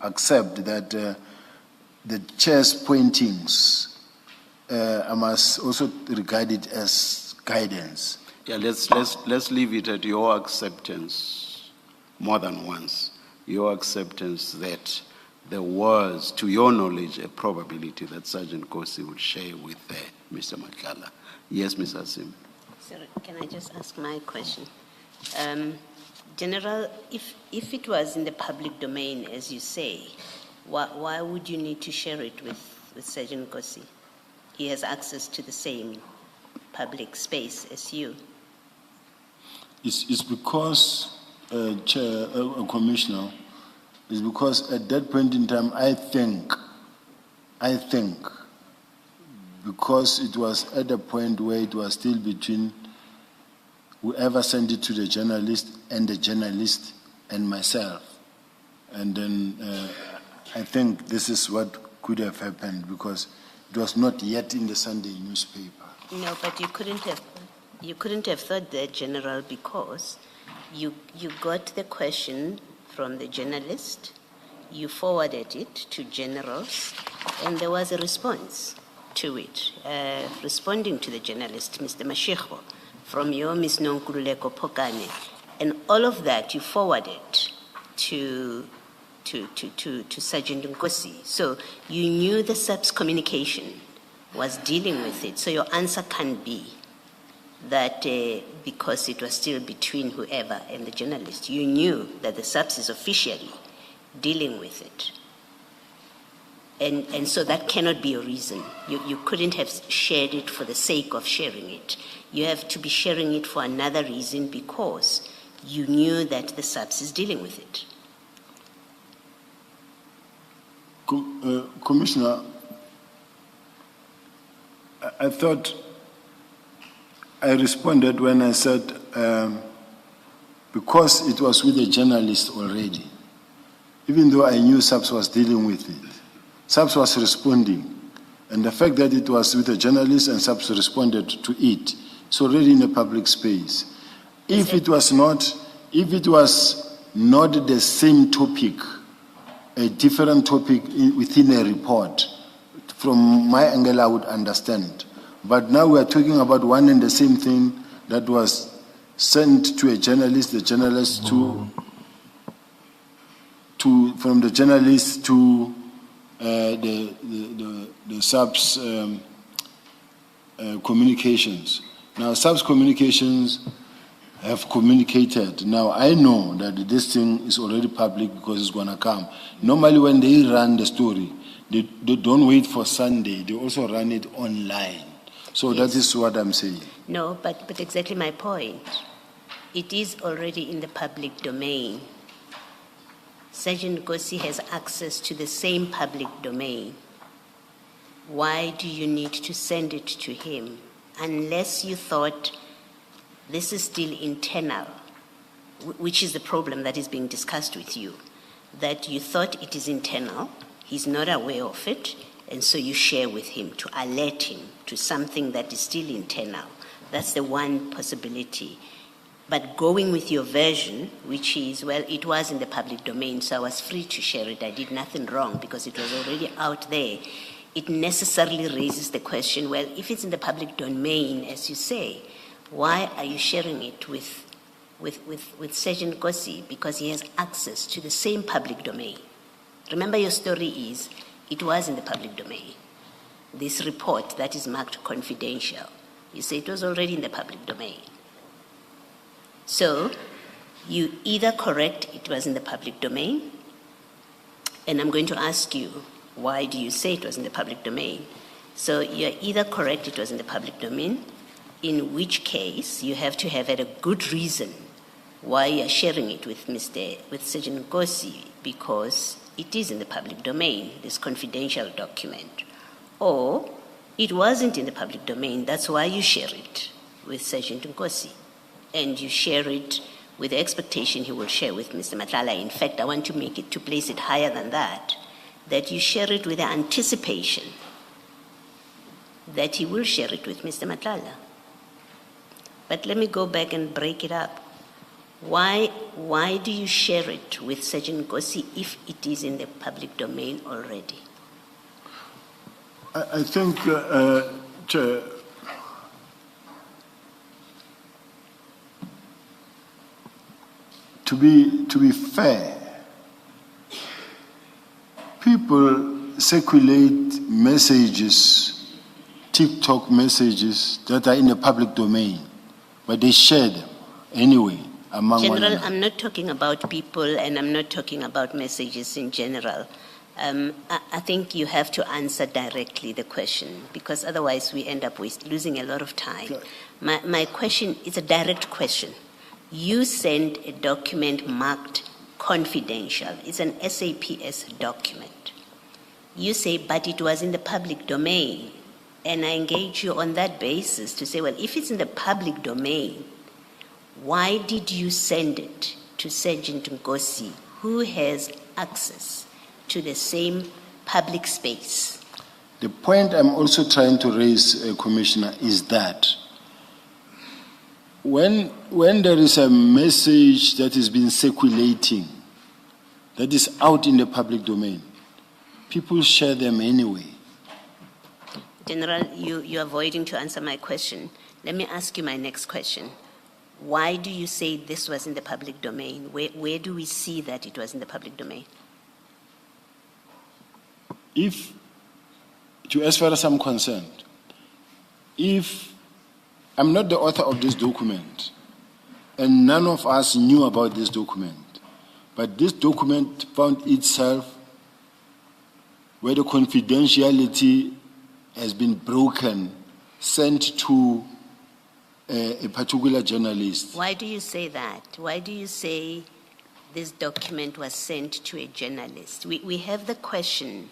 accept that the chair's pointings, I must also regard it as guidance. Yeah, let's leave it at your acceptance more than once. Your acceptance that there was, to your knowledge, a probability that Sergeant Kosi would share with Mr. Matlala. Yes, Ms. Asim. Sir, can I just ask my question? General, if it was in the public domain, as you say, why would you need to share it with Sergeant Kosi? He has access to the same public space as you. It's because, Commissioner, it's because at that point in time, I think, because it was at a point where it was still between whoever sent it to the journalist and myself. And then I think this is what could have happened because it was not yet in the Sunday newspaper. No, but you couldn't have thought that, General, because you got the question from the journalist, you forwarded it to generals, and there was a response to it. Responding to the journalist, Mr. Mashego, from your Ms. Nonkululeko Pokane, and all of that you forwarded to Sergeant Nkosi. So you knew the SAPS communication was dealing with it. So your answer can't be that because it was still between whoever and the journalist. You knew that the SAPS is officially dealing with it. And so that cannot be a reason. You couldn't have shared it for the sake of sharing it. You have to be sharing it for another reason because you knew that the SAPS is dealing with it. Commissioner, I thought I responded when I said because it was with a journalist already, even though I knew SAPS was dealing with it, SAPS was responding. And the fact that it was with a journalist and SAPS responded to it, it's already in a public space. If it was not the same topic, a different topic within a report, from my angle I would understand. But now we are talking about one and the same thing that was sent to a journalist, the journalist from the journalist to the SAPS communications. Now SAPS communications have communicated. Now I know that this thing is already public because it's going to come. Normally when they run the story, they don't wait for Sunday. They also run it online. So yes. That is what I'm saying. No, but exactly my point. It is already in the public domain. Sergeant Nkosi has access to the same public domain. Why do you need to send it to him? Unless you thought this is still internal, which is the problem that is being discussed with you, that you thought it is internal, he's not aware of it, and so you share with him to alert him to something that is still internal. That's the one possibility. But going with your version, which is, well, it was in the public domain, so I was free to share it. I did nothing wrong because it was already out there. It necessarily raises the question, well, if it's in the public domain, as you say, why are you sharing it with Sergeant Nkosi? Because he has access to the same public domain. Remember, your story is, it was in the public domain. This report that is marked confidential, you say it was already in the public domain. So you either correct it was in the public domain, and I'm going to ask you, why do you say it was in the public domain? So you're either correct it was in the public domain, in which case you have to have had a good reason why you're sharing it with Sergeant Nkosi, because it is in the public domain, this confidential document. Or it wasn't in the public domain, that's why you share it with Sergeant Nkosi. And you share it with the expectation he will share with Mr. Matlala. In fact, I want to place it higher than that you share it with the anticipation that he will share it with Mr. Matlala. But let me go back and break it up. Why do you share it with Sergeant Nkosi if it is in the public domain already? I think, Chair, to be fair, people circulate messages, TikTok messages that are in the public domain, but they share them anyway among one General, another. I'm not talking about people and I'm not talking about messages in general. I think you have to answer directly the question because otherwise we end up losing a lot of time. Okay. My question is a direct question. You send a document marked confidential. It's an SAPS document. You say, but it was in the public domain. And I engage you on that basis to say, well, if it's in the public domain, why did you send it to Sergeant Nkosi, who has access to the same public space? The point I'm also trying to raise, Commissioner, is that when there is a message that has been circulating, that is out in the public domain, people share them anyway. General, you're avoiding to answer my question. Let me ask you my next question. Why do you say this was in the public domain? Where do we see that it was in the public domain? As far as I'm concerned, if I'm not the author of this document, and none of us knew about this document, but this document found itself where the confidentiality has been broken, sent to a particular journalist. Why do you say that? Why do you say this document was sent to a journalist? We have the question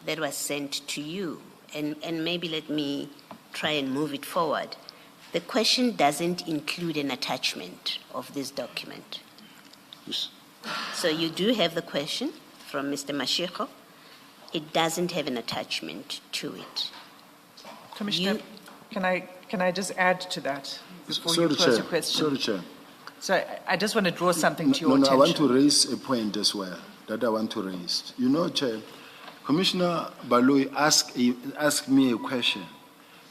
that was sent to you, and maybe let me try and move it forward. The question doesn't include an attachment of this document. Yes. So you do have the question from Mr. Mashiko. It doesn't have an attachment to it. Commissioner, can I just add to that before you Sorry, close Chair. your question? Sorry, Chair. So I just want to draw something to your No, attention. I want to raise a point as well that I want to raise. You know, Chair, Commissioner Baloyi asked me a question.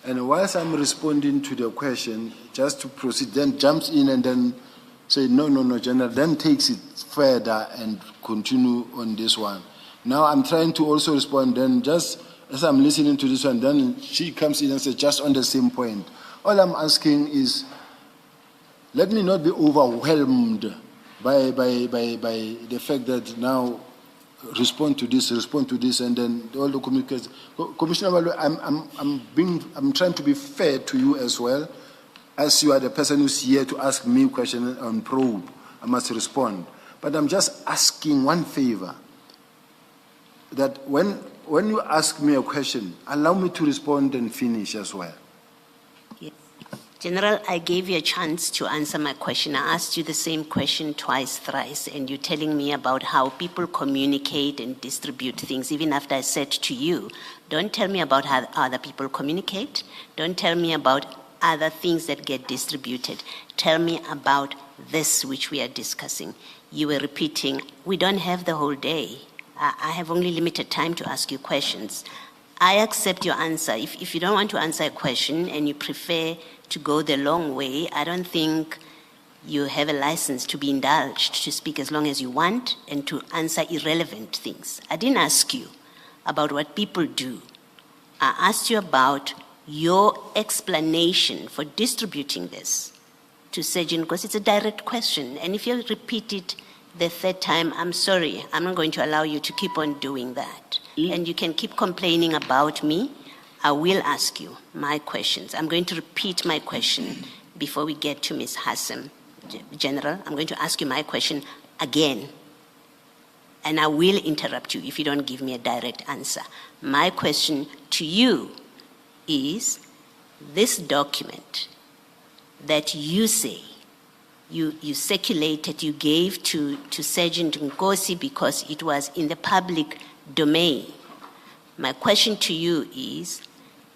And whilst I'm responding to the question, just to proceed, then jumps in and then say, no, General, then takes it further and continue on this one. Now I'm trying to also respond, then just as I'm listening to this one, then she comes in and says, just on the same point. All I'm asking is, let me not be overwhelmed by the fact that now respond to this, and then all the communications. Commissioner Baloyi, I'm trying to be fair to you as well, as you are the person who's here to ask me questions on probe. I must respond, but I'm just asking one favor. That when you ask me a question, allow me to respond and finish as well. Yes. General, I gave you a chance to answer my question. I asked you the same question twice, thrice, and you're telling me about how people communicate and distribute things, even after I said to you, don't tell me about how other people communicate. Don't tell me about other things that get distributed. Tell me about this which we are discussing. You were repeating, we don't have the whole day. I have only limited time to ask you questions. I accept your answer. If you don't want to answer a question and you prefer to go the long way, I don't think you have a license to be indulged to speak as long as you want and to answer irrelevant things. I didn't ask you about what people do. I asked you about your explanation for distributing this to Sergeant, because it's a direct question. And if you repeat it the third time, I'm sorry, I'm not going to allow you to keep on doing that. And you can keep complaining about me. I will ask you my questions. I'm going to repeat my question before we get to Ms. Hassan. General, I'm going to ask you my question again. And I will interrupt you if you don't give me a direct answer. My question to you is, this document that you say you circulated, you gave to Sergeant Nkosi because it was in the public domain. My question to you is,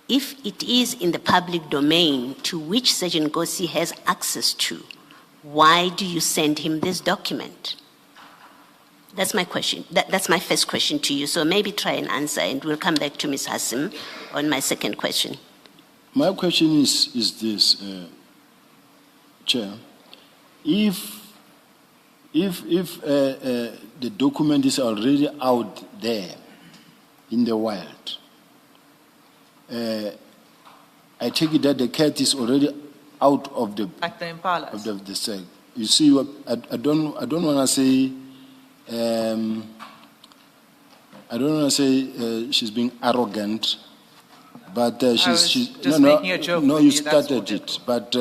if it is in the public domain to which Sergeant Nkosi has access to, why do you send him this document? That's my question. That's my first question to you. So maybe try and answer, and we'll come back to Ms. Hassim on my second question. My question is this, Chair. If the document is already out there in the wild, I take it that the cat is already out of the Like the impalas. of the sack. You see, what I don't want to say. I don't want to say she's being arrogant, but she's just making a joke no, with you you, that's started what it. But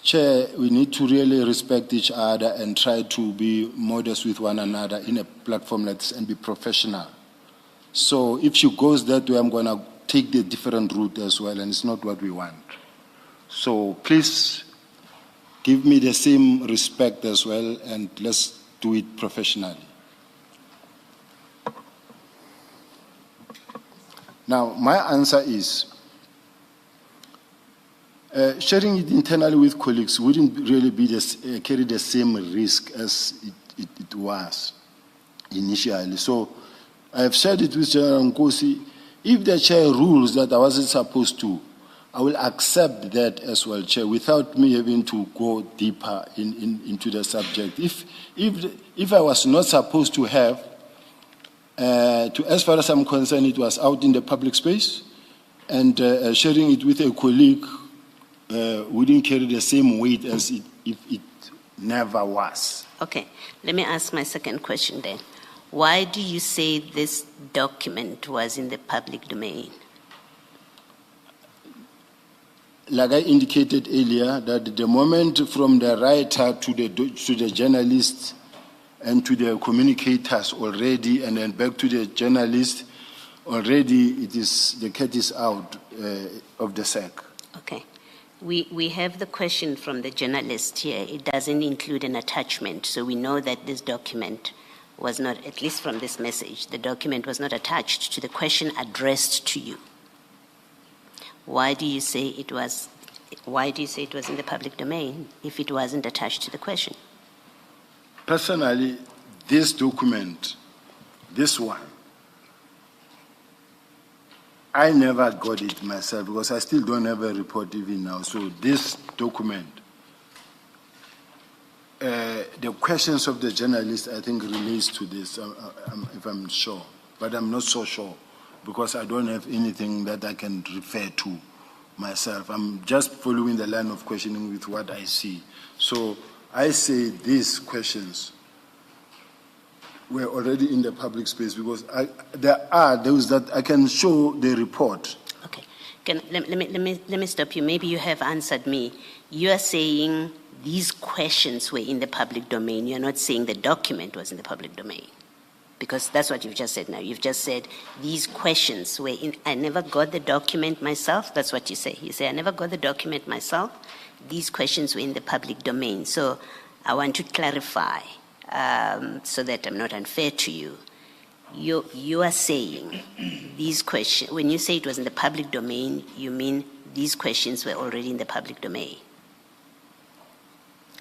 Chair, we need to really respect each other and try to be modest with one another in a platform like this and be professional. So if she goes that way, I'm going to take the different route as well, and it's not what we want. So please give me the same respect as well, and let's do it professionally. Now, my answer is, sharing it internally with colleagues wouldn't really be carry the same risk as it was initially. So I have shared it with General Nkosi. If the chair rules that I wasn't supposed to, I will accept that as well, Chair, without me having to go deeper into the subject. If I was not supposed to have, as far as I'm concerned, it was out in the public space, and sharing it with a colleague wouldn't carry the same weight as if it never was. Okay, let me ask my second question then. Why do you say this document was in the public domain? Like I indicated earlier, that the moment from the writer to the journalist and to the communicators already, and then back to the journalist, already the cat is out of the sack. Okay. We have the question from the journalist here. It doesn't include an attachment, so we know that this document was not, at least from this message, the document was not attached to the question addressed to you. Why do you say it was in the public domain if it wasn't attached to the question? Personally, this document, this one, I never got it myself because I still don't have a report even now. So this document, the questions of the journalist, I think, relates to this, if I'm sure. But I'm not so sure because I don't have anything that I can refer to myself. I'm just following the line of questioning with what I see. So I say these questions were already in the public space because there are those that I can show the report. Okay. Let me stop you. Maybe you have answered me. You are saying these questions were in the public domain. You're not saying the document was in the public domain. Because that's what you've just said now. You've just said these questions were in, I never got the document myself. That's what you say. You say, I never got the document myself. These questions were in the public domain. So I want to clarify so that I'm not unfair to you. You are saying these questions, when you say it was in the public domain, you mean these questions were already in the public domain.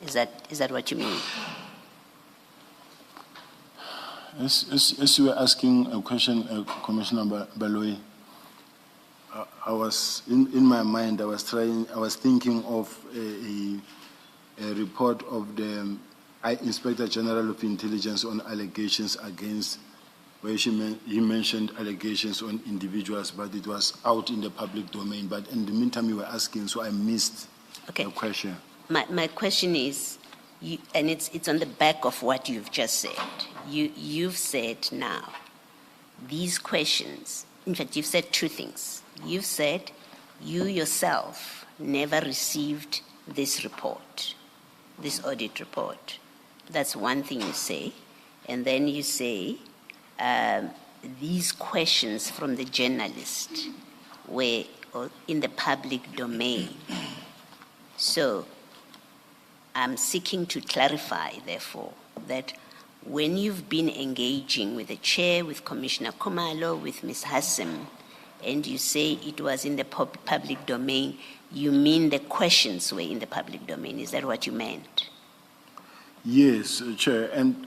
Is that what you mean? As you were asking a question, Commissioner Baloyi, I was in my mind. I was thinking of a report of the Inspector General of Intelligence on allegations against, where he mentioned allegations on individuals, but it was out in the public domain. But in the meantime, you were asking, so I missed the question. My question is, and it's on the back of what you've just said. You've said now, these questions, in fact, you've said two things. You've said you yourself never received this report, this audit report. That's one thing you say. And then you say these questions from the journalist were in the public domain. So I'm seeking to clarify, therefore, that when you've been engaging with the chair, with Commissioner Khumalo, with Ms. Hassim, and you say it was in the public domain, you mean the questions were in the public domain. Is that what you meant? Yes, Chair. And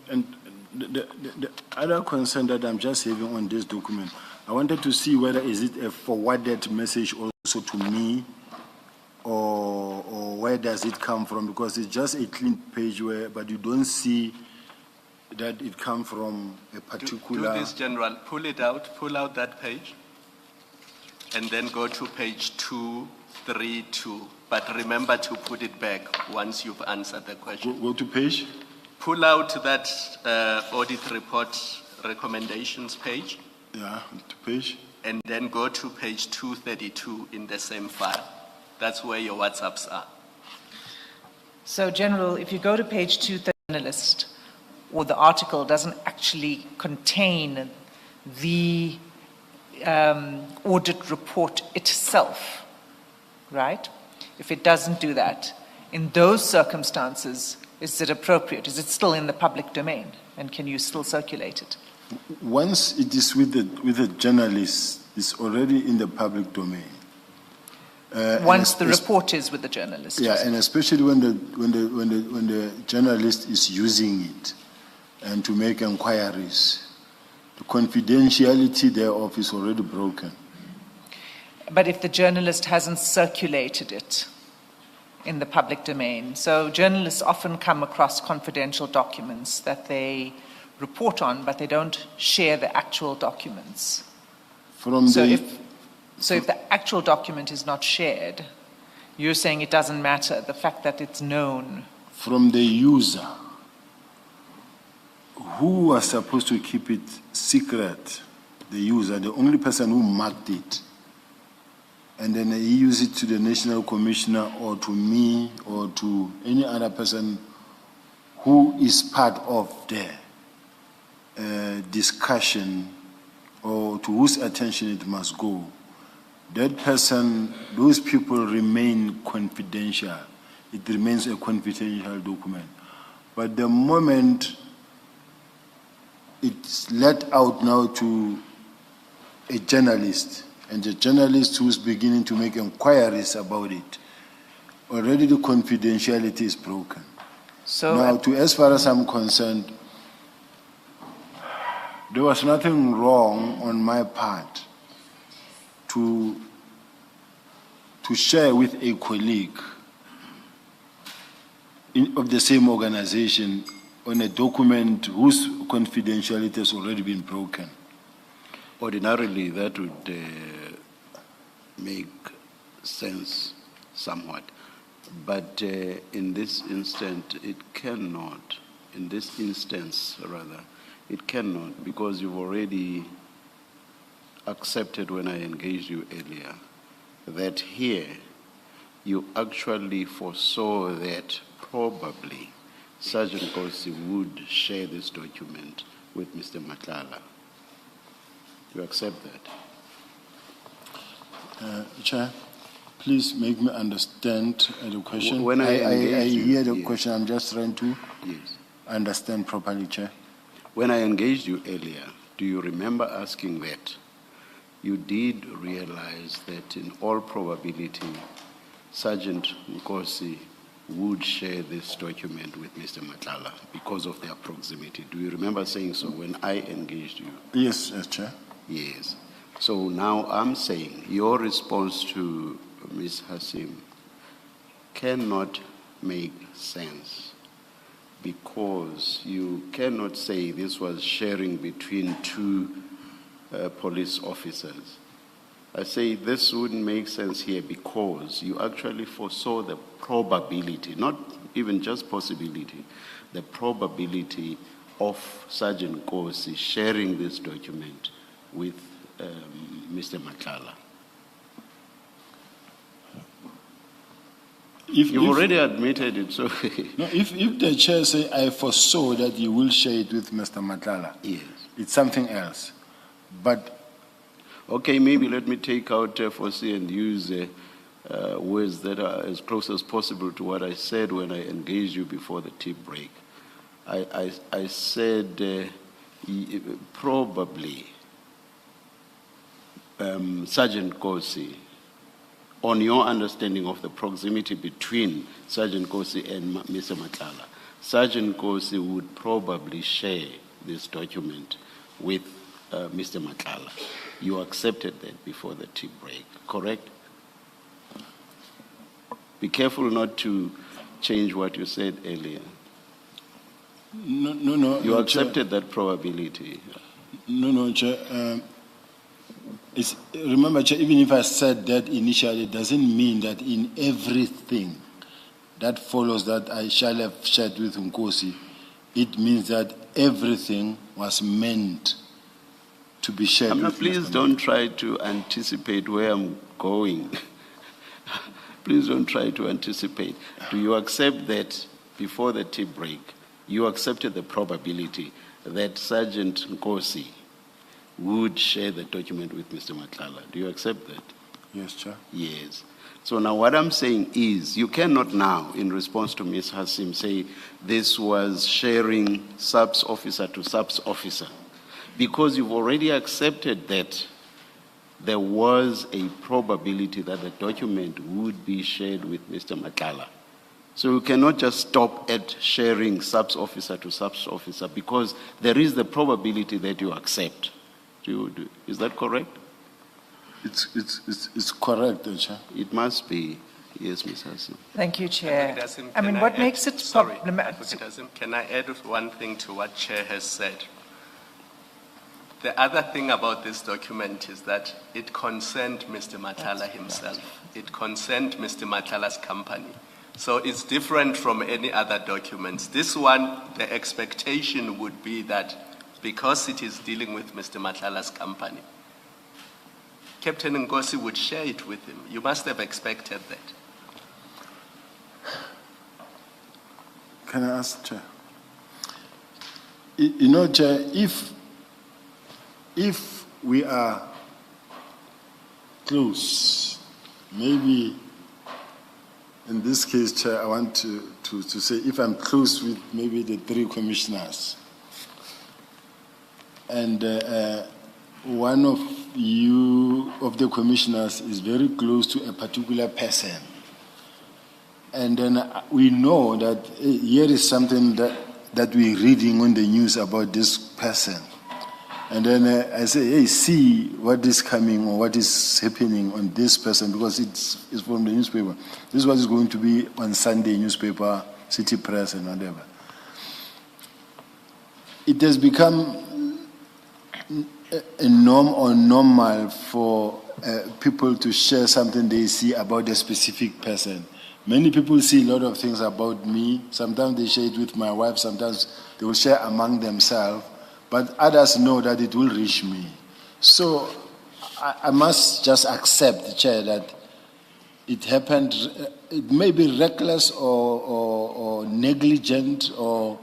the other concern that I'm just having on this document, I wanted to see whether is it a forwarded message also to me, or where does it come from? Because it's just a clean page but you don't see that it comes from a particular. Do this, General. Pull it out. Pull out that page, and then go to page 232. But remember to put it back once you've answered the question. Go to page. Pull out that audit report recommendations page. Yeah, to page. And then go to page 232 in the same file. That's where your WhatsApps are. So, General, if you go to page 2, the journalist, or the article doesn't actually contain the audit report itself, right? If it doesn't do that, in those circumstances, is it appropriate? Is it still in the public domain? And can you still circulate it? Once it is with the journalist, it's already in the public domain. Once the report is with the journalist. Yeah, and especially when the journalist is using it and to make inquiries, the confidentiality thereof is already broken. But if the journalist hasn't circulated it in the public domain, so journalists often come across confidential documents that they report on, but they don't share the actual documents. So if the actual document is not shared, you're saying it doesn't matter, the fact that it's known. From the user, who was supposed to keep it secret, the user, the only person who marked it, and then he used it to the National Commissioner or to me or to any other person who is part of the discussion or to whose attention it must go. That person, those people remain confidential. It remains a confidential document. But the moment it's let out now to a journalist, and the journalist who's beginning to make inquiries about it, already the confidentiality is broken. So now, as far as I'm concerned, there was nothing wrong on my part to share with a colleague of the same organization on a document whose confidentiality has already been broken. Ordinarily, that would make sense somewhat. But in this instance, it cannot. In this instance, rather, it cannot, because you've already accepted when I engaged you earlier that here you actually foresaw that probably Sergeant Kosi would share this document with Mr. Matlala. You accept that? Chair, please make me understand the question. When I hear the yes. question, I'm just trying to Yes. understand properly, Chair. When I engaged you earlier, do you remember asking that? You did realize that in all probability, Sergeant Nkosi would share this document with Mr. Matlala because of their proximity. Do you remember saying so when I engaged you? Yes, Chair. Yes. So now I'm saying your response to Ms. Hasim cannot make sense because you cannot say this was sharing between two police officers. I say this wouldn't make sense here because you actually foresaw the probability, not even just possibility, the probability of Sergeant Kosi sharing this document with Mr. Matlala. You've already admitted it, so... No, if the chair say, I foresaw that you will share it with Mr. Matlala, Yes. it's something else. But Okay, maybe let me take out foresee and use words that are as close as possible to what I said when I engaged you before the tea break. I said probably Sergeant Kosi, on your understanding of the proximity between Sergeant Kosi and Mr. Matlala, Sergeant Kosi would probably share this document with Mr. Matlala. You accepted that before the tea break, correct? Be careful not to change what you said earlier. No. You accepted that probability. No, Chair. Remember, Chair, even if I said that initially, it doesn't mean that in everything that follows that I shall have shared with Nkosi, it means that everything was meant to be shared with please Mr. don't try to anticipate where I'm going. Please don't try to anticipate. Do you accept that before the tea break, you accepted the probability that Sergeant Nkosi would share the document with Mr. Matlala? Do you accept that? Yes, Chair. Yes. So now what I'm saying is, you cannot now, in response to Ms. Hassim, say this was sharing subs officer to subs officer, because you've already accepted that there was a probability that the document would be shared with Mr. Matlala. So you cannot just stop at sharing subs officer to subs officer, because there is the probability that you accept. Is that correct? It's correct, Chair. It must be. Yes, Ms. Hassan. Thank you, Chair. Advocate Hassim, I mean, can what add- makes it Sorry, problematic? Advocate Hassim, can I add one thing to what Chair has said? The other thing about this document is that it concerned Mr. Matlala himself. It concerned Mr. Matlala's company. So it's different from any other documents. This one, the expectation would be that because it is dealing with Mr. Matlala's company, Captain Nkosi would share it with him. You must have expected that. Can I ask, Chair? You know, Chair, if we are close, maybe in this case, Chair, I want to say if I'm close with maybe the three commissioners, and one of the commissioners is very close to a particular person, and then we know that here is something that we're reading on the news about this person. And then I say, hey, see what is coming or what is happening on this person, because it's from the newspaper. This is what is going to be on Sunday newspaper, City Press and whatever. It has become a norm or normal for people to share something they see about a specific person. Many people see a lot of things about me. Sometimes they share it with my wife. Sometimes they will share among themselves. But others know that it will reach me. So I must just accept, Chair, that it happened. It may be reckless or negligent or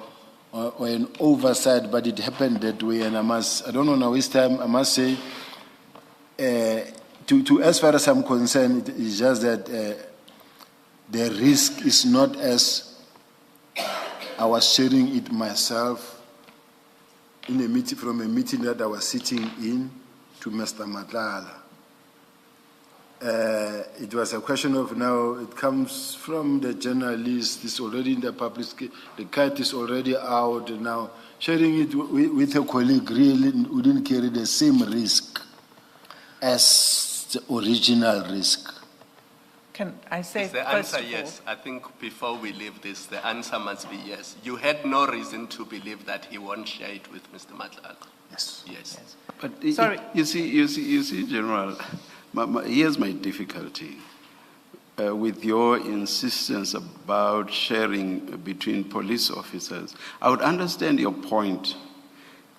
an oversight, but it happened that way. And I don't know now this time, I must say, as far as I'm concerned, it's just that the risk is not as I was sharing it myself in a meeting, from a meeting that I was sitting in to Mr. Matlala. It was a question of now, it comes from the journalist, it's already in the public, the cat is already out now. Sharing it with a colleague really wouldn't carry the same risk as the original risk. Can I say Is the first answer of all- yes? I think before we leave this, the answer must be yes. You had no reason to believe that he won't share it with Mr. Matlala. Yes. Yes. But Sorry. you see, General, here's my difficulty with your insistence about sharing between police officers. I would understand your point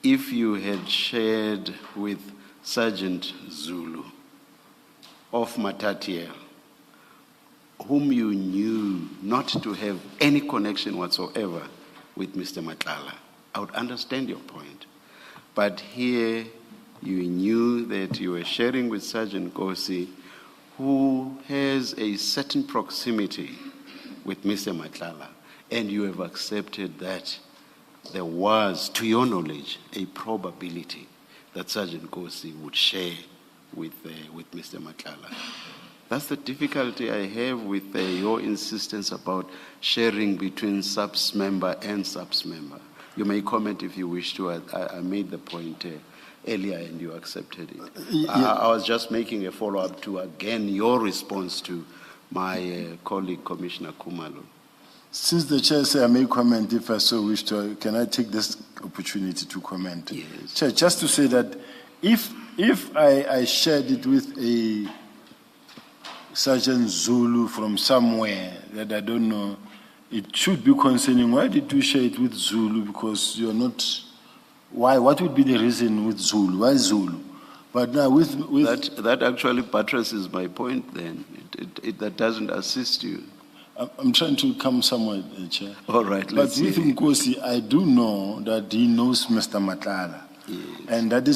if you had shared with Sergeant Zulu of Matatiele, whom you knew not to have any connection whatsoever with Mr. Matlala. I would understand your point. But here, you knew that you were sharing with Sergeant Kosi, who has a certain proximity with Mr. Matlala, and you have accepted that there was, to your knowledge, a probability that Sergeant Kosi would share with Mr. Matlala. That's the difficulty I have with your insistence about sharing between subs member and subs member. You may comment if you wish to. I made the point earlier and you accepted it. Yeah. I was just making a follow-up to, again, your response to my colleague, Commissioner Khumalo. Since the chair said I may comment if I so wish to, can I take this opportunity to comment? Yes. Chair, just to say that if I shared it with a Sergeant Zulu from somewhere that I don't know, it should be concerning. Why did you share it with Zulu? Because you're not. Why? What would be the reason with Zulu? Why Zulu? But now with that actually buttresses my point. Then that doesn't assist you. I'm trying to come somewhere, Chair. All right. But with Nkosi, I do know that he knows Mr. Matlala, Yes. and that is